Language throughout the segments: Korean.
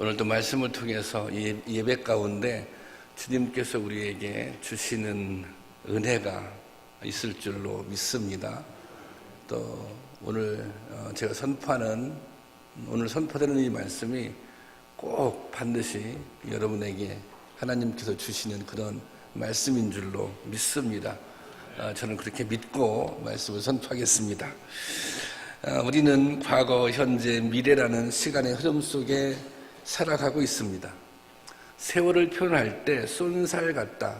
오늘도 말씀을 통해서 예배 가운데 주님께서 우리에게 주시는 은혜가 있을 줄로 믿습니다. 또 오늘 제가 오늘 선포되는 이 말씀이 꼭 반드시 여러분에게 하나님께서 주시는 그런 말씀인 줄로 믿습니다. 저는 그렇게 믿고 말씀을 선포하겠습니다. 우리는 과거, 현재, 미래라는 시간의 흐름 속에 살아가고 있습니다. 세월을 표현할 때 쏜살 같다.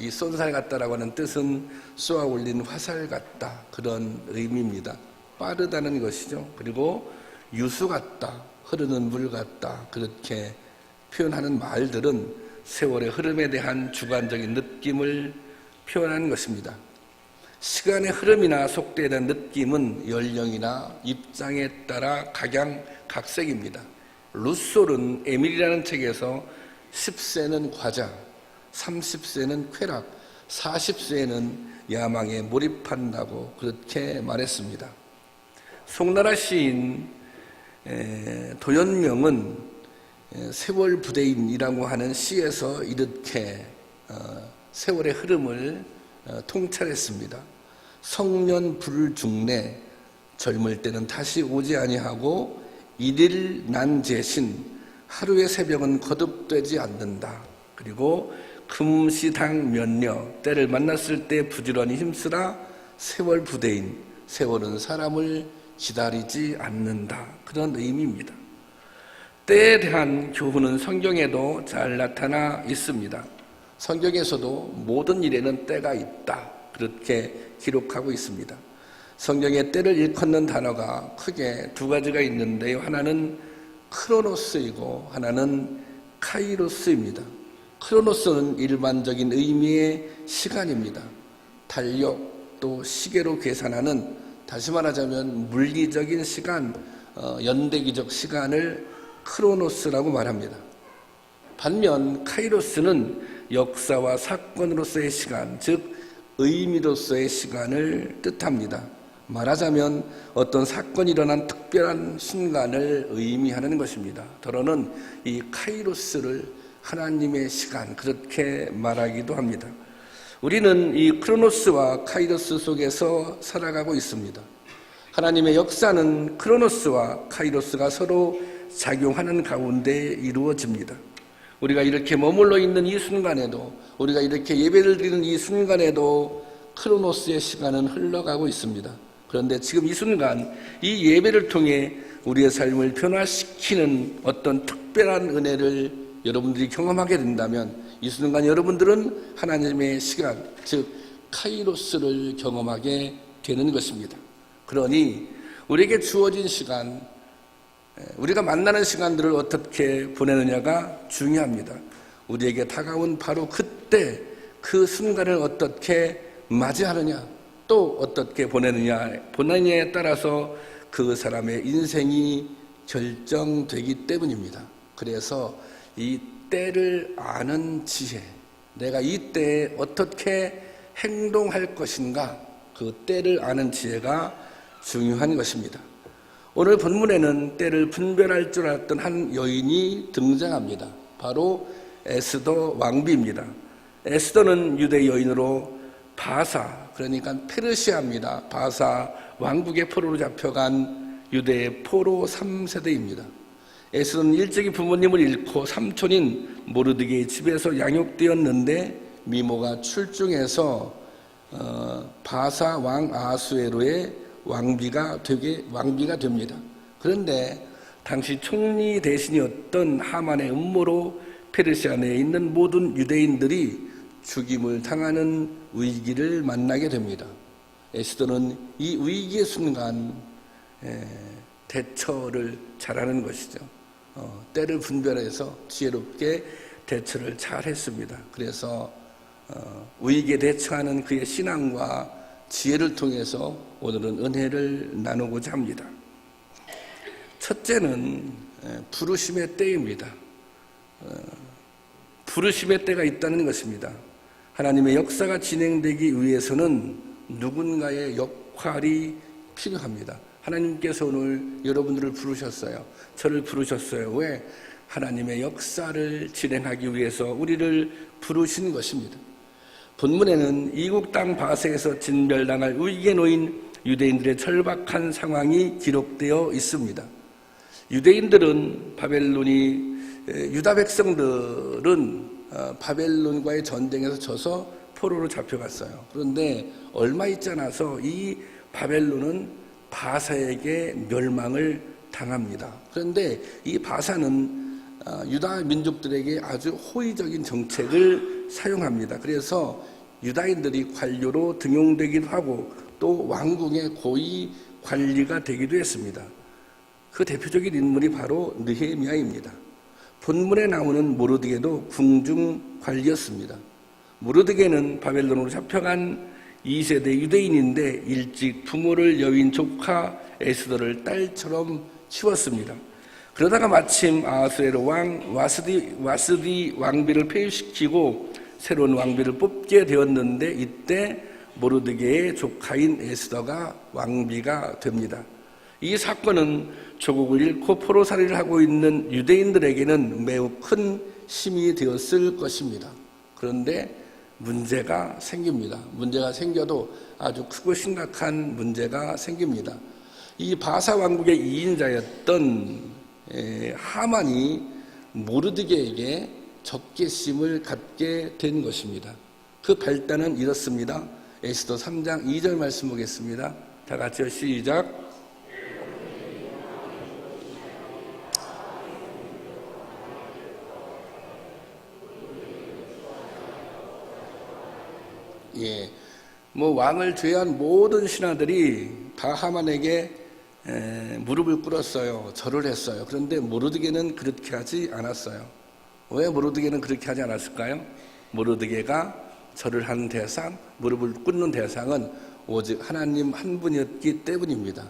이 쏜살 같다라고 하는 뜻은 쏘아 올린 화살 같다. 그런 의미입니다. 빠르다는 것이죠. 그리고 유수 같다. 흐르는 물 같다. 그렇게 표현하는 말들은 세월의 흐름에 대한 주관적인 느낌을 표현하는 것입니다. 시간의 흐름이나 속도에 대한 느낌은 연령이나 입장에 따라 각양각색입니다. 루솔은 에밀이라는 책에서 10세는 과자, 30세는 쾌락, 40세는 야망에 몰입한다고 그렇게 말했습니다. 송나라 시인 도연명은 세월 부대인이라고 하는 시에서 이렇게 세월의 흐름을 통찰했습니다. 성년 불중내, 젊을 때는 다시 오지 아니하고 일일 난제신, 하루의 새벽은 거듭되지 않는다. 그리고 금시당 면녀, 때를 만났을 때 부지런히 힘쓰라. 세월 부대인, 세월은 사람을 기다리지 않는다. 그런 의미입니다. 때에 대한 교훈은 성경에도 잘 나타나 있습니다. 성경에서도 모든 일에는 때가 있다. 그렇게 기록하고 있습니다. 성경에 때를 일컫는 단어가 크게 두 가지가 있는데요. 하나는 크로노스이고 하나는 카이로스입니다. 크로노스는 일반적인 의미의 시간입니다. 달력 또 시계로 계산하는, 다시 말하자면 물리적인 시간, 연대기적 시간을 크로노스라고 말합니다. 반면 카이로스는 역사와 사건으로서의 시간, 즉 의미로서의 시간을 뜻합니다. 말하자면 어떤 사건이 일어난 특별한 순간을 의미하는 것입니다. 더러는 이 카이로스를 하나님의 시간, 그렇게 말하기도 합니다. 우리는 이 크로노스와 카이로스 속에서 살아가고 있습니다. 하나님의 역사는 크로노스와 카이로스가 서로 작용하는 가운데 이루어집니다. 우리가 이렇게 머물러 있는 이 순간에도, 우리가 이렇게 예배를 드리는 이 순간에도 크로노스의 시간은 흘러가고 있습니다. 그런데 지금 이 순간 이 예배를 통해 우리의 삶을 변화시키는 어떤 특별한 은혜를 여러분들이 경험하게 된다면 이 순간 여러분들은 하나님의 시간, 즉 카이로스를 경험하게 되는 것입니다. 그러니 우리에게 주어진 시간, 우리가 만나는 시간들을 어떻게 보내느냐가 중요합니다. 우리에게 다가온 바로 그때 그 순간을 어떻게 맞이하느냐, 또 어떻게 보내느냐에 따라서 그 사람의 인생이 결정되기 때문입니다. 그래서 이 때를 아는 지혜, 내가 이 때에 어떻게 행동할 것인가, 그 때를 아는 지혜가 중요한 것입니다. 오늘 본문에는 때를 분별할 줄 알았던 한 여인이 등장합니다. 바로 에스더 왕비입니다. 에스더는 유대 여인으로 바사, 그러니까 페르시아입니다. 바사 왕국의 포로로 잡혀간 유대의 포로 3세대입니다. 에스더는 일찍이 부모님을 잃고 삼촌인 모르드게의 집에서 양육되었는데 미모가 출중해서 바사 왕 아수에로의 왕비가 됩니다. 그런데 당시 총리 대신이었던 하만의 음모로 페르시아 내에 있는 모든 유대인들이 죽임을 당하는 위기를 만나게 됩니다. 에스더는 이 위기의 순간 대처를 잘하는 것이죠. 때를 분별해서 지혜롭게 대처를 잘했습니다. 그래서 위기에 대처하는 그의 신앙과 지혜를 통해서 오늘은 은혜를 나누고자 합니다. 첫째는 부르심의 때입니다. 부르심의 때가 있다는 것입니다. 하나님의 역사가 진행되기 위해서는 누군가의 역할이 필요합니다. 하나님께서 오늘 여러분들을 부르셨어요. 저를 부르셨어요. 왜? 하나님의 역사를 진행하기 위해서 우리를 부르신 것입니다. 본문에는 이국 땅 바세에서 진멸당할 위기에 놓인 유대인들의 절박한 상황이 기록되어 있습니다. 유대인들은 유다 백성들은 바벨론과의 전쟁에서 져서 포로로 잡혀갔어요. 그런데 얼마 있지 않아서 이 바벨론은 바사에게 멸망을 당합니다. 그런데 이 바사는 유다 민족들에게 아주 호의적인 정책을 사용합니다. 그래서 유다인들이 관료로 등용되기도 하고 또 왕궁의 고위 관리가 되기도 했습니다. 그 대표적인 인물이 바로 느헤미야입니다. 본문에 나오는 모르드게도 궁중 관리였습니다. 모르드게는 바벨론으로 잡혀간 2세대 유대인인데 일찍 부모를 여윈 조카 에스더를 딸처럼 키웠습니다. 그러다가 마침 아하수에로 왕 와스디 왕비를 폐위시키고 새로운 왕비를 뽑게 되었는데 이때 모르드게의 조카인 에스더가 왕비가 됩니다. 이 사건은 조국을 잃고 포로살이를 하고 있는 유대인들에게는 매우 큰 힘이 되었을 것입니다. 그런데 문제가 생깁니다. 문제가 생겨도 아주 크고 심각한 문제가 생깁니다. 이 바사 왕국의 2인자였던 하만이 모르드게에게 적개심을 갖게 된 것입니다. 그 발단은 이렇습니다. 에스더 3장 2절 말씀 보겠습니다. 다 같이요. 시작. 왕을 제외한 모든 신하들이 다 하만에게 무릎을 꿇었어요. 절을 했어요. 그런데 모르드게는 그렇게 하지 않았어요. 왜 모르드게는 그렇게 하지 않았을까요? 모르드게가 절을 하는 대상, 무릎을 꿇는 대상은 오직 하나님 한 분이었기 때문입니다.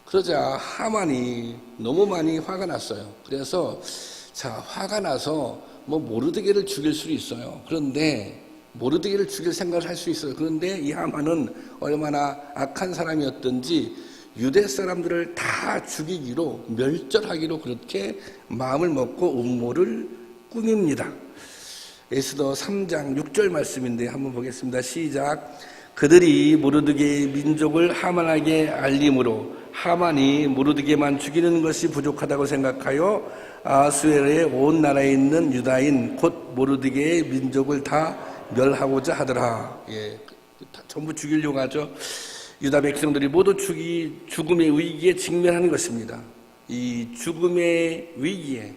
그러자 하만이 너무 많이 화가 났어요. 그래서 화가 나서 모르드게를 죽일 수 있어요. 그런데 모르드게를 죽일 생각을 할 수 있어요. 그런데 이 하만은 얼마나 악한 사람이었던지 유대 사람들을 다 죽이기로, 멸절하기로 그렇게 마음을 먹고 음모를 꾸밉니다. 에스더 3장 6절 말씀인데 한번 보겠습니다. 시작. 그들이 모르드게의 민족을 하만에게 알림으로 하만이 모르드게만 죽이는 것이 부족하다고 생각하여 아하수에로의 온 나라에 있는 유다인 곧 모르드게의 민족을 다 멸하고자 하더라. 전부 죽이려고 하죠. 유다 백성들이 모두 죽음의 위기에 직면하는 것입니다. 이 죽음의 위기에,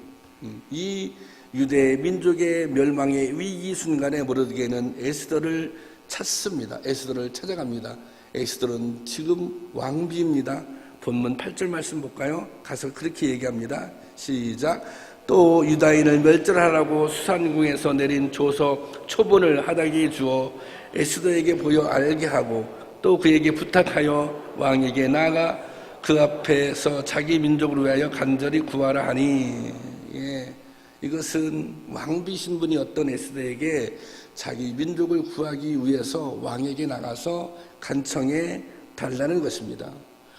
이 유대 민족의 멸망의 위기 순간에 모르드게는 에스더를 찾습니다. 에스더를 찾아갑니다. 에스더는 지금 왕비입니다. 본문 8절 말씀 볼까요? 가서 그렇게 얘기합니다. 시작. 또 유다인을 멸절하라고 수산궁에서 내린 조서 초본을 하닥에 주어 에스더에게 보여 알게 하고 또 그에게 부탁하여 왕에게 나아가 그 앞에서 자기 민족을 위하여 간절히 구하라 하니, 이것은 왕비 신분이었던 에스더에게 자기 민족을 구하기 위해서 왕에게 나가서 간청해 달라는 것입니다.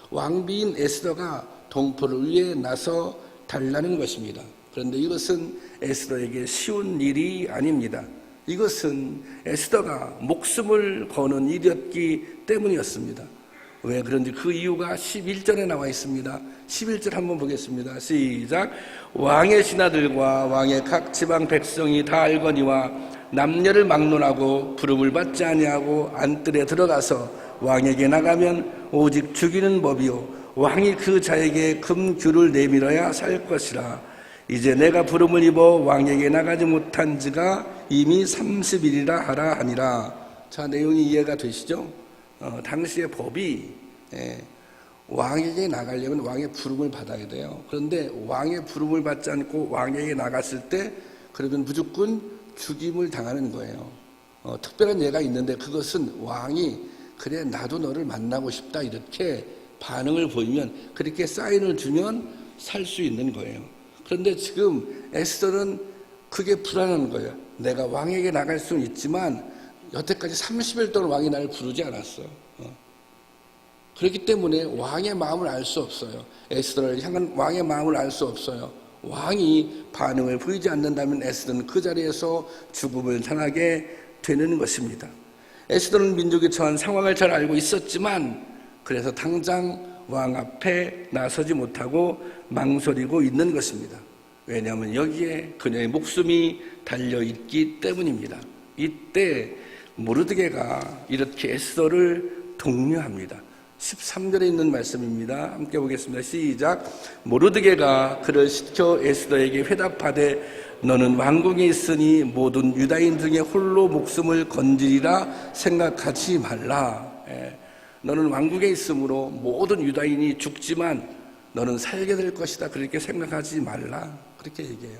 왕비인 에스더가 동포를 위해 나서 달라는 것입니다. 그런데 이것은 에스더에게 쉬운 일이 아닙니다. 이것은 에스더가 목숨을 거는 일이었기 때문이었습니다. 왜 그런지 그 이유가 11절에 나와 있습니다. 11절 한번 보겠습니다. 시작. 왕의 신하들과 왕의 각 지방 백성이 다 알거니와 남녀를 막론하고 부름을 받지 아니하고 안뜰에 들어가서 왕에게 나가면 오직 죽이는 법이요 왕이 그 자에게 금규를 내밀어야 살 것이라. 이제 내가 부름을 입어 왕에게 나가지 못한 지가 이미 30일이라 하라 하니라. 자, 내용이 이해가 되시죠? 당시의 법이 왕에게 나가려면 왕의 부름을 받아야 돼요. 그런데 왕의 부름을 받지 않고 왕에게 나갔을 때 그러면 무조건 죽임을 당하는 거예요. 특별한 예가 있는데 그것은 왕이 그래 나도 너를 만나고 싶다 이렇게 반응을 보이면 그렇게 사인을 주면 살 수 있는 거예요. 그런데 지금 에스더는 그게 불안한 거예요. 내가 왕에게 나갈 수는 있지만 여태까지 30일 동안 왕이 나를 부르지 않았어. 그렇기 때문에 왕의 마음을 알 수 없어요. 에스더를 향한 왕의 마음을 알 수 없어요. 왕이 반응을 보이지 않는다면 에스더는 그 자리에서 죽음을 당하게 되는 것입니다. 에스더는 민족이 처한 상황을 잘 알고 있었지만 그래서 당장 왕 앞에 나서지 못하고 망설이고 있는 것입니다. 왜냐하면 여기에 그녀의 목숨이 달려있기 때문입니다. 이때 모르드게가 이렇게 에스더를 독려합니다. 13절에 있는 말씀입니다. 함께 보겠습니다. 시작. 모르드게가 그를 시켜 에스더에게 회답하되 너는 왕궁에 있으니 모든 유다인 중에 홀로 목숨을 건지리라 생각하지 말라. 너는 왕궁에 있으므로 모든 유다인이 죽지만 너는 살게 될 것이다. 그렇게 생각하지 말라. 그렇게 얘기해요.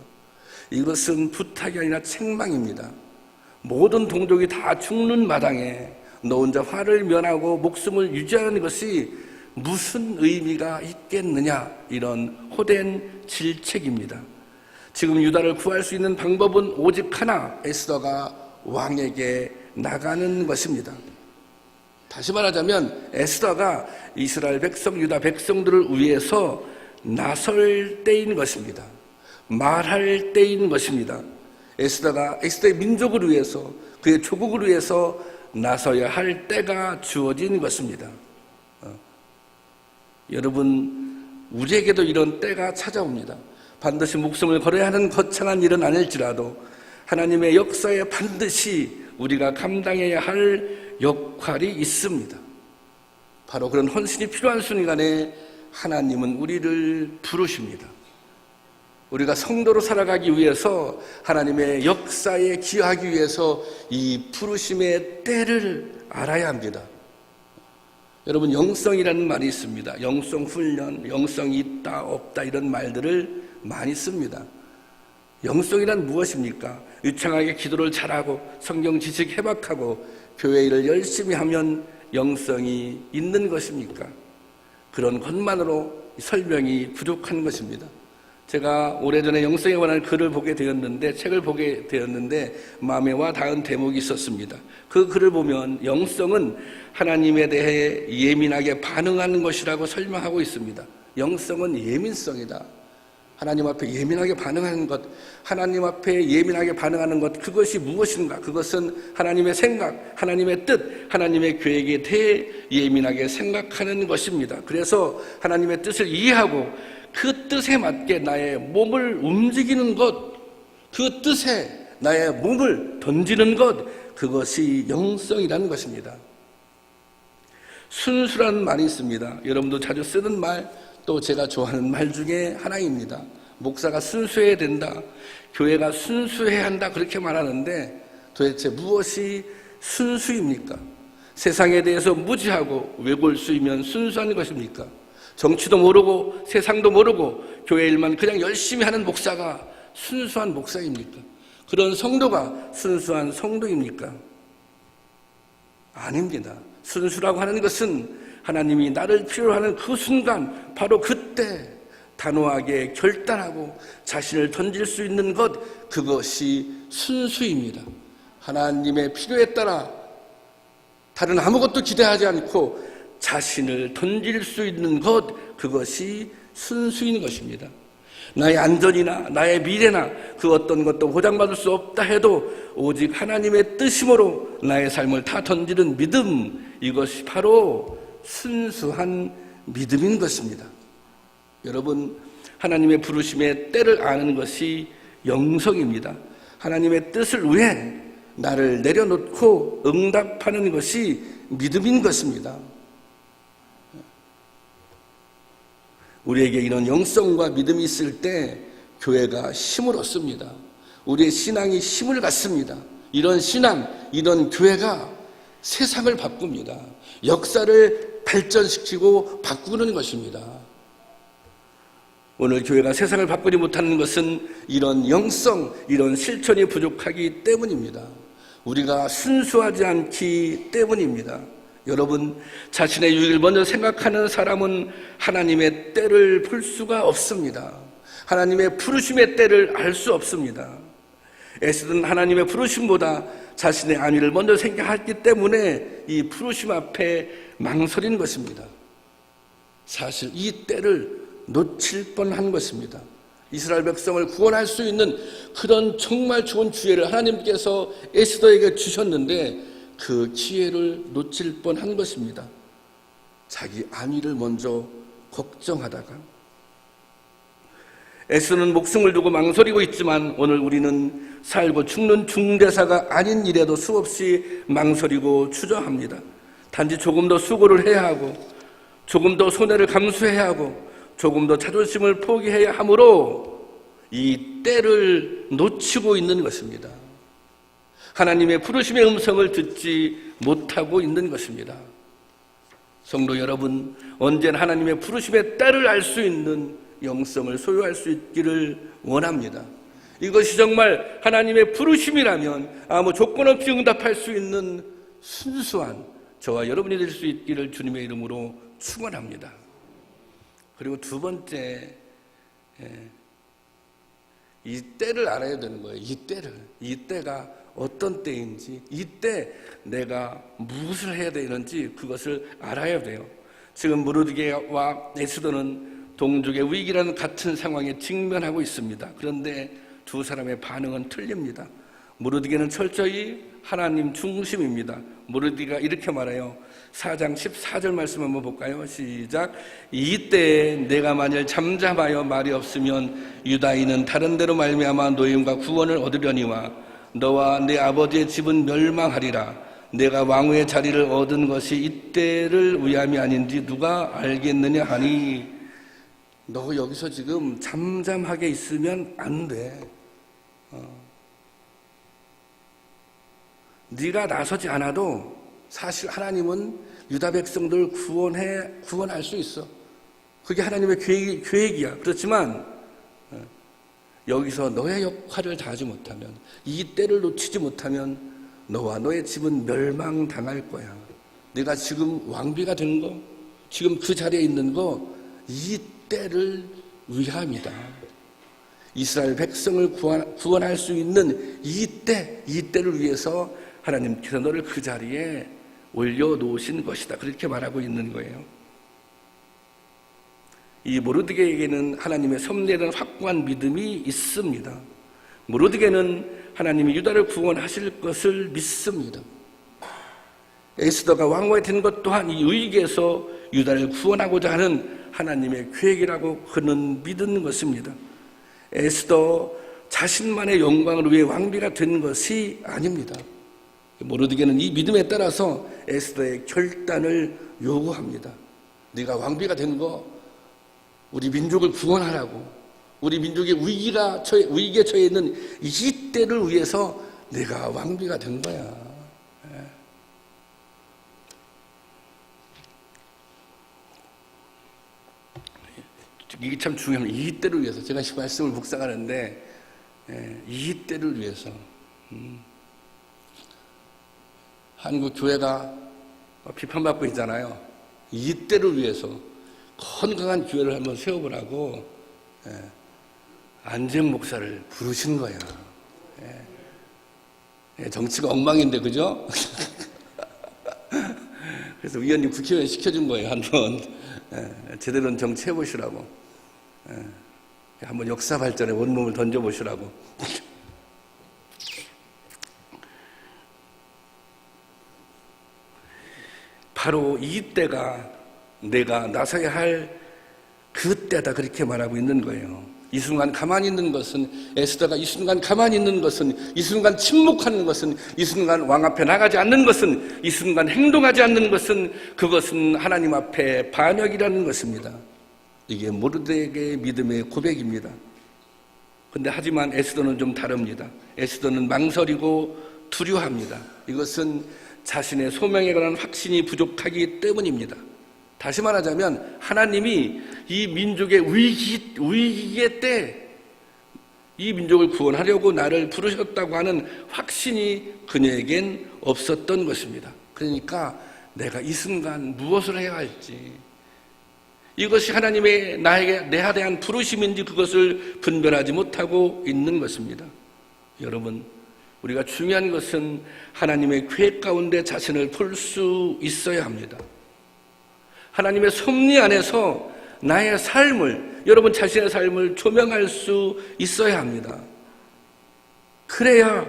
이것은 부탁이 아니라 책망입니다. 모든 동족이 다 죽는 마당에 너 혼자 화를 면하고 목숨을 유지하는 것이 무슨 의미가 있겠느냐, 이런 호된 질책입니다. 지금 유다를 구할 수 있는 방법은 오직 하나, 에스더가 왕에게 나가는 것입니다. 다시 말하자면 에스더가 이스라엘 백성, 유다 백성들을 위해서 나설 때인 것입니다. 말할 때인 것입니다. 에스더가 에스더의 민족을 위해서, 그의 조국을 위해서 나서야 할 때가 주어진 것입니다. 여러분, 우리에게도 이런 때가 찾아옵니다. 반드시 목숨을 걸어야 하는 거창한 일은 아닐지라도 하나님의 역사에 반드시 우리가 감당해야 할 역할이 있습니다. 바로 그런 헌신이 필요한 순간에 하나님은 우리를 부르십니다. 우리가 성도로 살아가기 위해서, 하나님의 역사에 기여하기 위해서 이 부르심의 때를 알아야 합니다. 여러분, 영성이라는 말이 있습니다. 영성 훈련, 영성이 있다 없다 이런 말들을 많이 씁니다. 영성이란 무엇입니까? 유창하게 기도를 잘하고 성경 지식 해박하고 교회 일을 열심히 하면 영성이 있는 것입니까? 그런 것만으로 설명이 부족한 것입니다. 제가 오래전에 영성에 관한 글을 보게 되었는데, 책을 보게 되었는데 마음에 와 닿은 대목이 있었습니다. 그 글을 보면 영성은 하나님에 대해 예민하게 반응하는 것이라고 설명하고 있습니다. 영성은 예민성이다. 하나님 앞에 예민하게 반응하는 것, 하나님 앞에 예민하게 반응하는 것, 그것이 무엇인가? 그것은 하나님의 생각, 하나님의 뜻, 하나님의 계획에 대해 예민하게 생각하는 것입니다. 그래서 하나님의 뜻을 이해하고 그 뜻에 맞게 나의 몸을 움직이는 것, 그 뜻에 나의 몸을 던지는 것, 그것이 영성이라는 것입니다. 순수라는 말이 있습니다. 여러분도 자주 쓰는 말, 또 제가 좋아하는 말 중에 하나입니다. 목사가 순수해야 된다, 교회가 순수해야 한다, 그렇게 말하는데 도대체 무엇이 순수입니까? 세상에 대해서 무지하고 외골수이면 순수한 것입니까? 정치도 모르고 세상도 모르고 교회 일만 그냥 열심히 하는 목사가 순수한 목사입니까? 그런 성도가 순수한 성도입니까? 아닙니다. 순수라고 하는 것은 하나님이 나를 필요로 하는 그 순간, 바로 그때 단호하게 결단하고 자신을 던질 수 있는 것, 그것이 순수입니다. 하나님의 필요에 따라 다른 아무것도 기대하지 않고 자신을 던질 수 있는 것, 그것이 순수인 것입니다. 나의 안전이나 나의 미래나 그 어떤 것도 보장받을 수 없다 해도 오직 하나님의 뜻이므로 나의 삶을 다 던지는 믿음, 이것이 바로 순수한 믿음인 것입니다. 여러분, 하나님의 부르심의 때를 아는 것이 영성입니다. 하나님의 뜻을 위해 나를 내려놓고 응답하는 것이 믿음인 것입니다. 우리에게 이런 영성과 믿음이 있을 때 교회가 힘을 얻습니다. 우리의 신앙이 힘을 갖습니다. 이런 신앙, 이런 교회가 세상을 바꿉니다. 역사를 발전시키고 바꾸는 것입니다. 오늘 교회가 세상을 바꾸지 못하는 것은 이런 영성, 이런 실천이 부족하기 때문입니다. 우리가 순수하지 않기 때문입니다. 여러분, 자신의 유익을 먼저 생각하는 사람은 하나님의 때를 볼 수가 없습니다. 하나님의 부르심의 때를 알 수 없습니다. 에스더는 하나님의 부르심보다 자신의 안위를 먼저 생각했기 때문에 이 부르심 앞에 망설인 것입니다. 사실 이 때를 놓칠 뻔한 것입니다. 이스라엘 백성을 구원할 수 있는 그런 정말 좋은 기회를 하나님께서 에스더에게 주셨는데 그 기회를 놓칠 뻔한 것입니다. 자기 안위를 먼저 걱정하다가. 에스더는 목숨을 두고 망설이고 있지만 오늘 우리는 살고 죽는 중대사가 아닌 일에도 수없이 망설이고 주저합니다. 단지 조금 더 수고를 해야 하고 조금 더 손해를 감수해야 하고 조금 더 자존심을 포기해야 하므로 이 때를 놓치고 있는 것입니다. 하나님의 부르심의 음성을 듣지 못하고 있는 것입니다. 성도 여러분, 언제나 하나님의 부르심의 때를 알 수 있는 영성을 소유할 수 있기를 원합니다. 이것이 정말 하나님의 부르심이라면 아무 조건 없이 응답할 수 있는 순수한 저와 여러분이 될 수 있기를 주님의 이름으로 축원합니다. 그리고 두 번째, 이 때를 알아야 되는 거예요. 이 때가 어떤 때인지, 이때 내가 무엇을 해야 되는지 그것을 알아야 돼요. 지금 모르드게와 에스더는 동족의 위기라는 같은 상황에 직면하고 있습니다. 그런데 두 사람의 반응은 틀립니다. 모르드게는 철저히 하나님 중심입니다. 모르드게가 이렇게 말해요. 4장 14절 말씀 한번 볼까요? 시작. 이때 내가 만일 잠잠하여 말이 없으면 유다인은 다른 데로 말미암아 노임과 구원을 얻으려니와 너와 내 아버지의 집은 멸망하리라. 내가 왕후의 자리를 얻은 것이 이때를 위함이 아닌지 누가 알겠느냐 하니. 너 여기서 지금 잠잠하게 있으면 안 돼. 네가 나서지 않아도 사실 하나님은 유다 백성들을 구원할 수 있어. 그게 하나님의 계획이야. 그렇지만 여기서 너의 역할을 다하지 못하면, 이 때를 놓치지 못하면 너와 너의 집은 멸망당할 거야. 내가 지금 왕비가 된 거, 지금 그 자리에 있는 거, 이 때를 위함이다. 이스라엘 백성을 구원할 수 있는 이 때를 위해서 하나님께서 너를 그 자리에 올려놓으신 것이다. 그렇게 말하고 있는 거예요. 이 모르드게에게는 하나님의 섭리에 대한 확고한 믿음이 있습니다. 모르드게는 하나님이 유다를 구원하실 것을 믿습니다. 에스더가 왕후가 된 것 또한 이 위기에서 유다를 구원하고자 하는 하나님의 계획이라고 그는 믿는 것입니다. 에스더 자신만의 영광을 위해 왕비가 된 것이 아닙니다. 모르드게는 이 믿음에 따라서 에스더의 결단을 요구합니다. 네가 왕비가 된 거 우리 민족을 구원하라고, 우리 민족의 위기에 처해 있는 이 때를 위해서 내가 왕비가 된 거야. 이게 참 중요합니다. 이 때를 위해서. 제가 이 말씀을 묵상하는데 이 때를 위해서. 한국 교회가 비판받고 있잖아요. 이 때를 위해서 건강한 교회를 한번 세워보라고 안재영 목사를 부르신 거야. 정치가 엉망인데, 그죠? 그래서 위원님 국회의원 시켜준 거예요. 한번 제대로 된 정치 해보시라고. 한번 역사 발전에 원룸을 던져보시라고. 바로 이때가 내가 나서야 할 그때다, 그렇게 말하고 있는 거예요. 이 순간 가만히 있는 것은, 에스더가 이 순간 가만히 있는 것은, 이 순간 침묵하는 것은, 이 순간 왕 앞에 나가지 않는 것은, 이 순간 행동하지 않는 것은, 그것은 하나님 앞에 반역이라는 것입니다. 이게 모르드게의 믿음의 고백입니다. 근데 하지만 에스더는 좀 다릅니다. 에스더는 망설이고 두려워합니다. 이것은 자신의 소명에 관한 확신이 부족하기 때문입니다. 다시 말하자면 하나님이 이 민족의 위기의 때 이 민족을 구원하려고 나를 부르셨다고 하는 확신이 그녀에겐 없었던 것입니다. 그러니까 내가 이 순간 무엇을 해야 할지, 이것이 하나님의 나에게 대한 부르심인지 그것을 분별하지 못하고 있는 것입니다. 여러분, 우리가 중요한 것은 하나님의 계획 가운데 자신을 풀 수 있어야 합니다. 하나님의 섭리 안에서 나의 삶을, 여러분 자신의 삶을 조명할 수 있어야 합니다. 그래야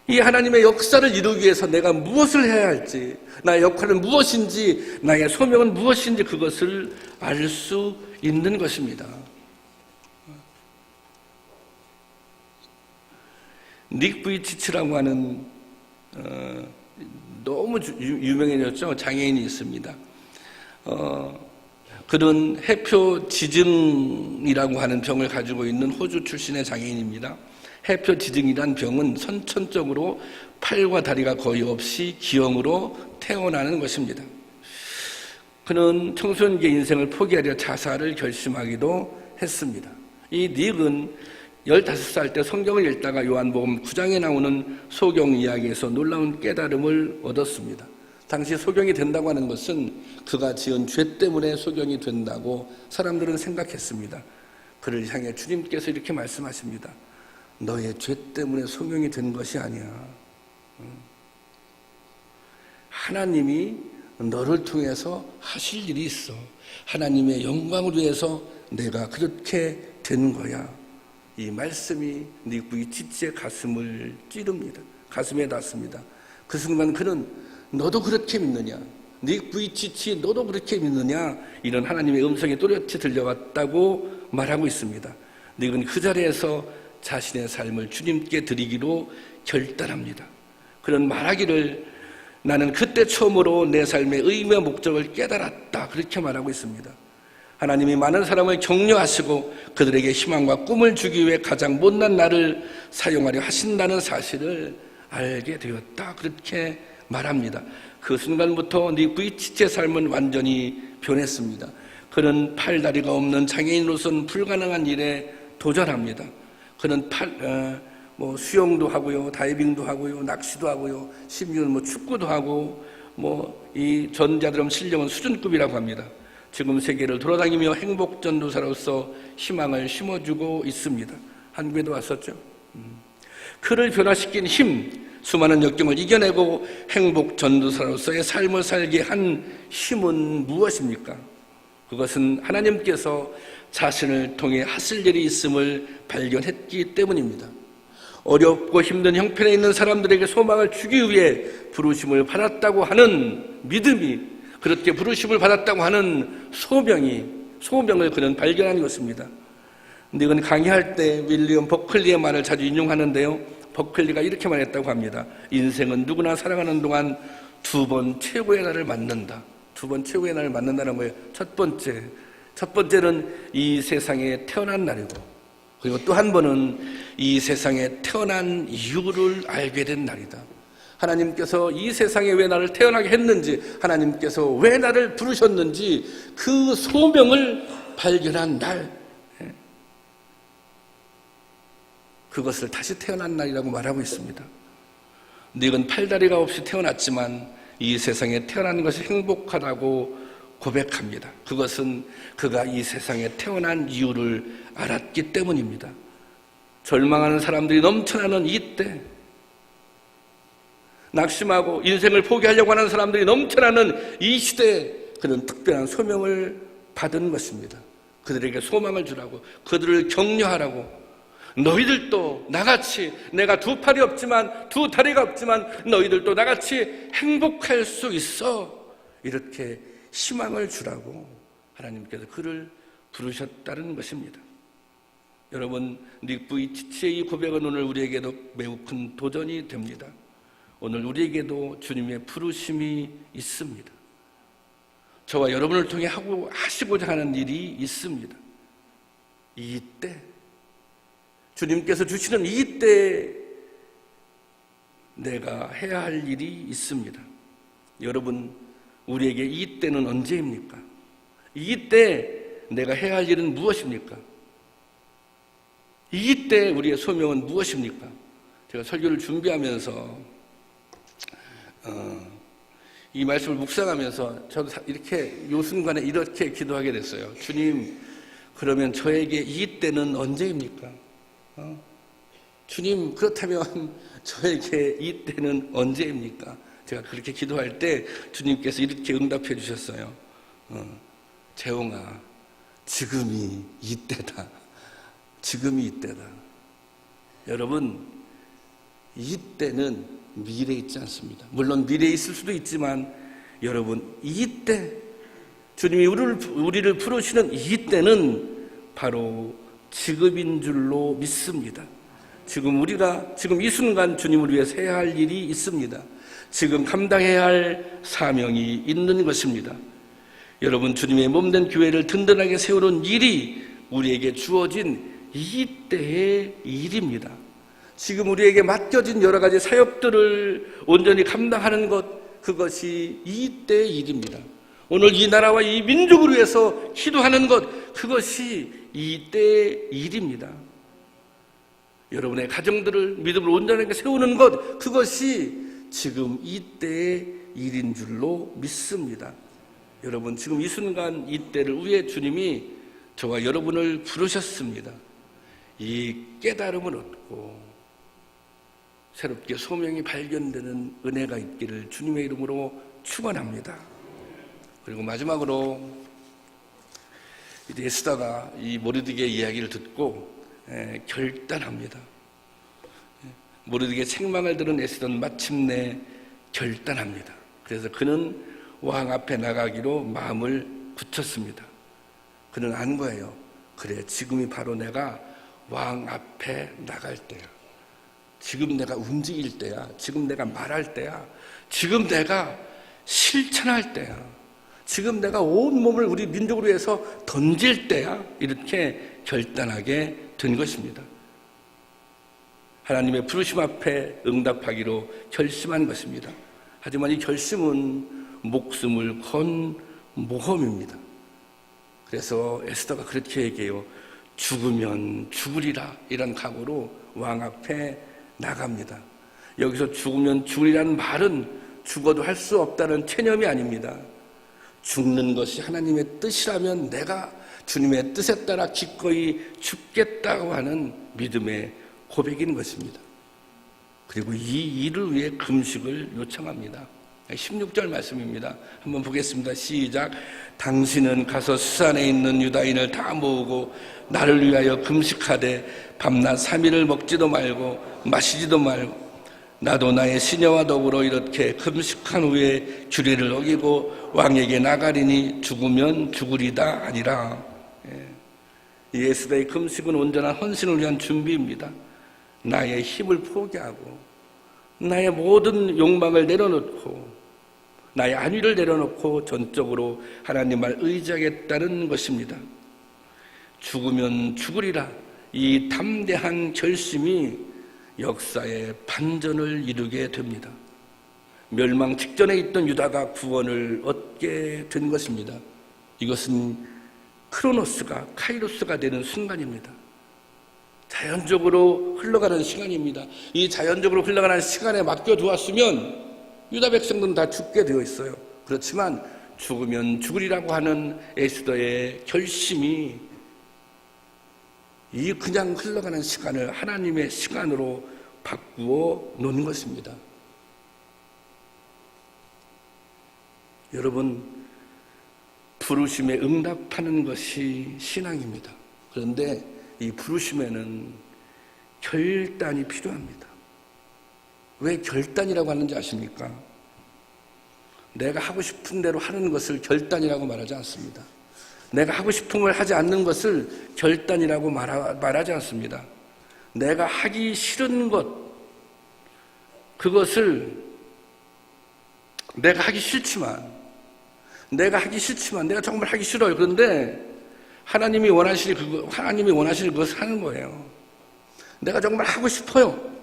이 하나님의 역사를 이루기 위해서 내가 무엇을 해야 할지, 나의 역할은 무엇인지, 나의 소명은 무엇인지 그것을 알 수 있는 것입니다. 닉 부이치치라고 하는 너무 유명해졌죠. 장애인이 있습니다. 그는 해표지증이라고 하는 병을 가지고 있는 호주 출신의 장애인입니다. 해표지증이란 병은 선천적으로 팔과 다리가 거의 없이 기형으로 태어나는 것입니다. 그는 청소년기의 인생을 포기하려 자살을 결심하기도 했습니다. 이 닉은 15살 때 성경을 읽다가 요한복음 9장에 나오는 소경 이야기에서 놀라운 깨달음을 얻었습니다. 당시 소경이 된다고 하는 것은 그가 지은 죄 때문에 소경이 된다고 사람들은 생각했습니다. 그를 향해 주님께서 이렇게 말씀하십니다. 너의 죄 때문에 소경이 된 것이 아니야. 하나님이 너를 통해서 하실 일이 있어. 하나님의 영광을 위해서 내가 그렇게 된 거야. 이 말씀이 닉 부이치치의 가슴을 찌릅니다. 가슴에 닿습니다. 그 순간 그는 너도 그렇게 믿느냐? 닉 부이치치 너도 그렇게 믿느냐? 이런 하나님의 음성이 또렷이 들려왔다고 말하고 있습니다. 닉은 그 자리에서 자신의 삶을 주님께 드리기로 결단합니다. 그런 말하기를 나는 그때 처음으로 내 삶의 의미와 목적을 깨달았다. 그렇게 말하고 있습니다. 하나님이 많은 사람을 격려하시고 그들에게 희망과 꿈을 주기 위해 가장 못난 나를 사용하려 하신다는 사실을 알게 되었다. 그렇게 말합니다. 그 순간부터 닉 부이치치의 삶은 완전히 변했습니다. 그는 팔다리가 없는 장애인으로서는 불가능한 일에 도전합니다. 그는 수영도 하고요, 다이빙도 하고요, 낚시도 하고요, 심지어는 축구도 하고, 이 전자드럼 실력은 수준급이라고 합니다. 지금 세계를 돌아다니며 행복 전도사로서 희망을 심어주고 있습니다. 한국에도 왔었죠. 그를 변화시킨 힘, 수많은 역경을 이겨내고 행복 전도사로서의 삶을 살게 한 힘은 무엇입니까? 그것은 하나님께서 자신을 통해 하실 일이 있음을 발견했기 때문입니다. 어렵고 힘든 형편에 있는 사람들에게 소망을 주기 위해 부르심을 받았다고 하는 믿음이, 그렇게 부르심을 받았다고 하는 소명을 그는 발견한 것입니다. 닉은 강의할 때 윌리엄 버클리의 말을 자주 인용하는데요. 버클리가 이렇게 말했다고 합니다. 인생은 누구나 살아가는 동안 2번 최고의 날을 맞는다. 2번 최고의 날을 맞는다는 거예요. 첫 번째는 이 세상에 태어난 날이고, 그리고 또 한 번은 이 세상에 태어난 이유를 알게 된 날이다. 하나님께서 이 세상에 왜 나를 태어나게 했는지, 하나님께서 왜 나를 부르셨는지 그 소명을 발견한 날, 그것을 다시 태어난 날이라고 말하고 있습니다. 닉은 팔다리가 없이 태어났지만 이 세상에 태어난 것이 행복하다고 고백합니다. 그것은 그가 이 세상에 태어난 이유를 알았기 때문입니다. 절망하는 사람들이 넘쳐나는 이때, 낙심하고 인생을 포기하려고 하는 사람들이 넘쳐나는 이 시대에 그는 특별한 소명을 받은 것입니다. 그들에게 소망을 주라고, 그들을 격려하라고. 너희들도 나같이, 내가 2팔이 없지만 2다리가 없지만 너희들도 나같이 행복할 수 있어. 이렇게 희망을 주라고 하나님께서 그를 부르셨다는 것입니다. 여러분, 닉 부이치치의 이 고백은 오늘 우리에게도 매우 큰 도전이 됩니다. 오늘 우리에게도 주님의 부르심이 있습니다. 저와 여러분을 통해 하시고자 하는 일이 있습니다. 이때, 주님께서 주시는 이때 내가 해야 할 일이 있습니다. 여러분, 우리에게 이때는 언제입니까? 이때 내가 해야 할 일은 무엇입니까? 이때 우리의 소명은 무엇입니까? 제가 설교를 준비하면서 이 말씀을 묵상하면서 저도 이렇게 요 순간에 이렇게 기도하게 됐어요. 주님, 그러면 저에게 이때는 언제입니까? 주님, 그렇다면 저에게 이때는 언제입니까? 제가 그렇게 기도할 때 주님께서 이렇게 응답해 주셨어요. 재홍아, 지금이 이때다. 지금이 이때다. 여러분, 이때는 미래에 있지 않습니다. 물론 미래에 있을 수도 있지만 여러분, 이때 주님이 우리를 부르시는 이때는 바로 지금인 줄로 믿습니다. 지금 이 순간 주님을 위해서 해야 할 일이 있습니다. 지금 감당해야 할 사명이 있는 것입니다. 여러분, 주님의 몸된 교회를 든든하게 세우는 일이 우리에게 주어진 이때의 일입니다. 지금 우리에게 맡겨진 여러 가지 사역들을 온전히 감당하는 것, 그것이 이때의 일입니다. 오늘 이 나라와 이 민족을 위해서 기도하는 것, 그것이 이때의 일입니다. 여러분의 가정들을 믿음으로 온전하게 세우는 것, 그것이 지금 이때의 일인 줄로 믿습니다. 여러분, 지금 이 순간 이때를 위해 주님이 저와 여러분을 부르셨습니다. 이 깨달음을 얻고 새롭게 소명이 발견되는 은혜가 있기를 주님의 이름으로 축원합니다. 그리고 마지막으로 이제 에스더가 이 모르드게의 이야기를 듣고 결단합니다. 모르드게의 책망을 들은 에스더는 마침내 결단합니다. 그래서 그는 왕 앞에 나가기로 마음을 굳혔습니다. 그는 안 거예요. 그래, 지금이 바로 내가 왕 앞에 나갈 때야. 지금 내가 움직일 때야. 지금 내가 말할 때야. 지금 내가 실천할 때야. 지금 내가 온 몸을 우리 민족을 위해서 던질 때야. 이렇게 결단하게 된 것입니다. 하나님의 부르심 앞에 응답하기로 결심한 것입니다. 하지만 이 결심은 목숨을 건 모험입니다. 그래서 에스더가 그렇게 얘기해요. 죽으면 죽으리라, 이런 각오로 왕 앞에 나갑니다. 여기서 죽으면 죽으리라는 말은 죽어도 할 수 없다는 체념이 아닙니다. 죽는 것이 하나님의 뜻이라면 내가 주님의 뜻에 따라 기꺼이 죽겠다고 하는 믿음의 고백인 것입니다. 그리고 이 일을 위해 금식을 요청합니다. 16절 말씀입니다. 한번 보겠습니다. 시작. 당신은 가서 수산에 있는 유다인을 다 모으고 나를 위하여 금식하되 밤낮 3일을 먹지도 말고 마시지도 말고 나도 나의 시녀와 더불어 이렇게 금식한 후에 규례를 어기고 왕에게 나가리니 죽으면 죽으리다 아니라. 이 에스더의 금식은 온전한 헌신을 위한 준비입니다. 나의 힘을 포기하고 나의 모든 욕망을 내려놓고 나의 안위를 내려놓고 전적으로 하나님을 의지하겠다는 것입니다. 죽으면 죽으리라, 이 담대한 결심이 역사의 반전을 이루게 됩니다. 멸망 직전에 있던 유다가 구원을 얻게 된 것입니다. 이것은 크로노스가 카이로스가 되는 순간입니다. 자연적으로 흘러가는 시간입니다. 이 자연적으로 흘러가는 시간에 맡겨두었으면 유다 백성들은 다 죽게 되어 있어요. 그렇지만 죽으면 죽으리라고 하는 에스더의 결심이 이 그냥 흘러가는 시간을 하나님의 시간으로 바꾸어 놓은 것입니다. 여러분, 부르심에 응답하는 것이 신앙입니다. 그런데 이 부르심에는 결단이 필요합니다. 왜 결단이라고 하는지 아십니까? 내가 하고 싶은 대로 하는 것을 결단이라고 말하지 않습니다. 내가 하고 싶은 걸 하지 않는 것을 결단이라고 말하지 않습니다. 내가 하기 싫은 것, 그것을 내가 하기 싫지만 내가 정말 하기 싫어요. 그런데 하나님이 원하실 것을 하는 거예요. 내가 정말 하고 싶어요.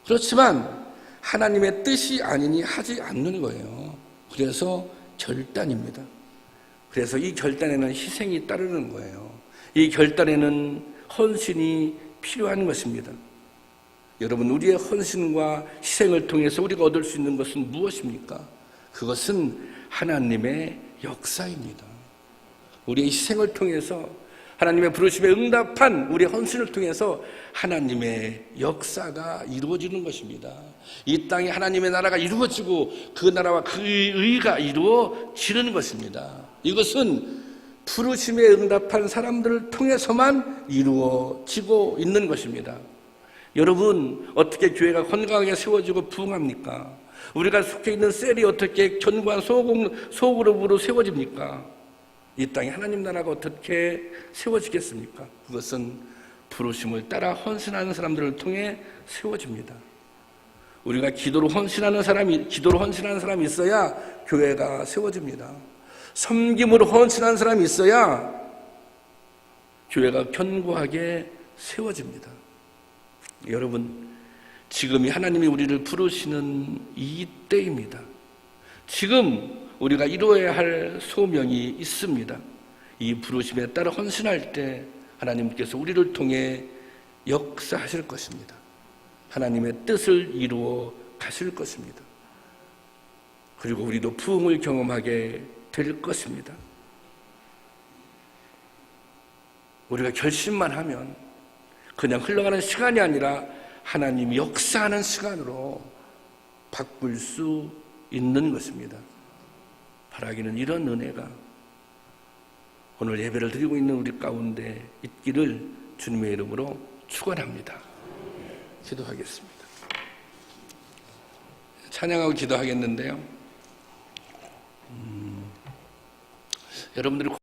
그렇지만 하나님의 뜻이 아니니 하지 않는 거예요. 그래서 결단입니다. 그래서 이 결단에는 희생이 따르는 거예요. 이 결단에는 헌신이 필요한 것입니다. 여러분, 우리의 헌신과 희생을 통해서 우리가 얻을 수 있는 것은 무엇입니까? 그것은 하나님의 역사입니다. 우리의 희생을 통해서 하나님의 부르심에 응답한 우리의 헌신을 통해서 하나님의 역사가 이루어지는 것입니다. 이 땅에 하나님의 나라가 이루어지고 그 나라와 그 의가 이루어지는 것입니다. 이것은 부르심에 응답한 사람들을 통해서만 이루어지고 있는 것입니다. 여러분, 어떻게 교회가 건강하게 세워지고 부흥합니까? 우리가 속해 있는 셀이 어떻게 견고한 소그룹으로 세워집니까? 이 땅에 하나님 나라가 어떻게 세워지겠습니까? 그것은 부르심을 따라 헌신하는 사람들을 통해 세워집니다. 우리가 기도로 헌신하는 사람이 있어야 교회가 세워집니다. 섬김으로 헌신하는 사람이 있어야 교회가 견고하게 세워집니다. 여러분, 지금이 하나님이 우리를 부르시는 이 때입니다. 지금 우리가 이루어야 할 소명이 있습니다. 이 부르심에 따라 헌신할 때 하나님께서 우리를 통해 역사하실 것입니다. 하나님의 뜻을 이루어 가실 것입니다. 그리고 우리도 부흥을 경험하게 될 것입니다. 우리가 결심만 하면 그냥 흘러가는 시간이 아니라 하나님이 역사하는 시간으로 바꿀 수 있는 것입니다. 바라기는 이런 은혜가 오늘 예배를 드리고 있는 우리 가운데 있기를 주님의 이름으로 축원합니다. 기도하겠습니다. 찬양하고 기도하겠는데요. 여러분들이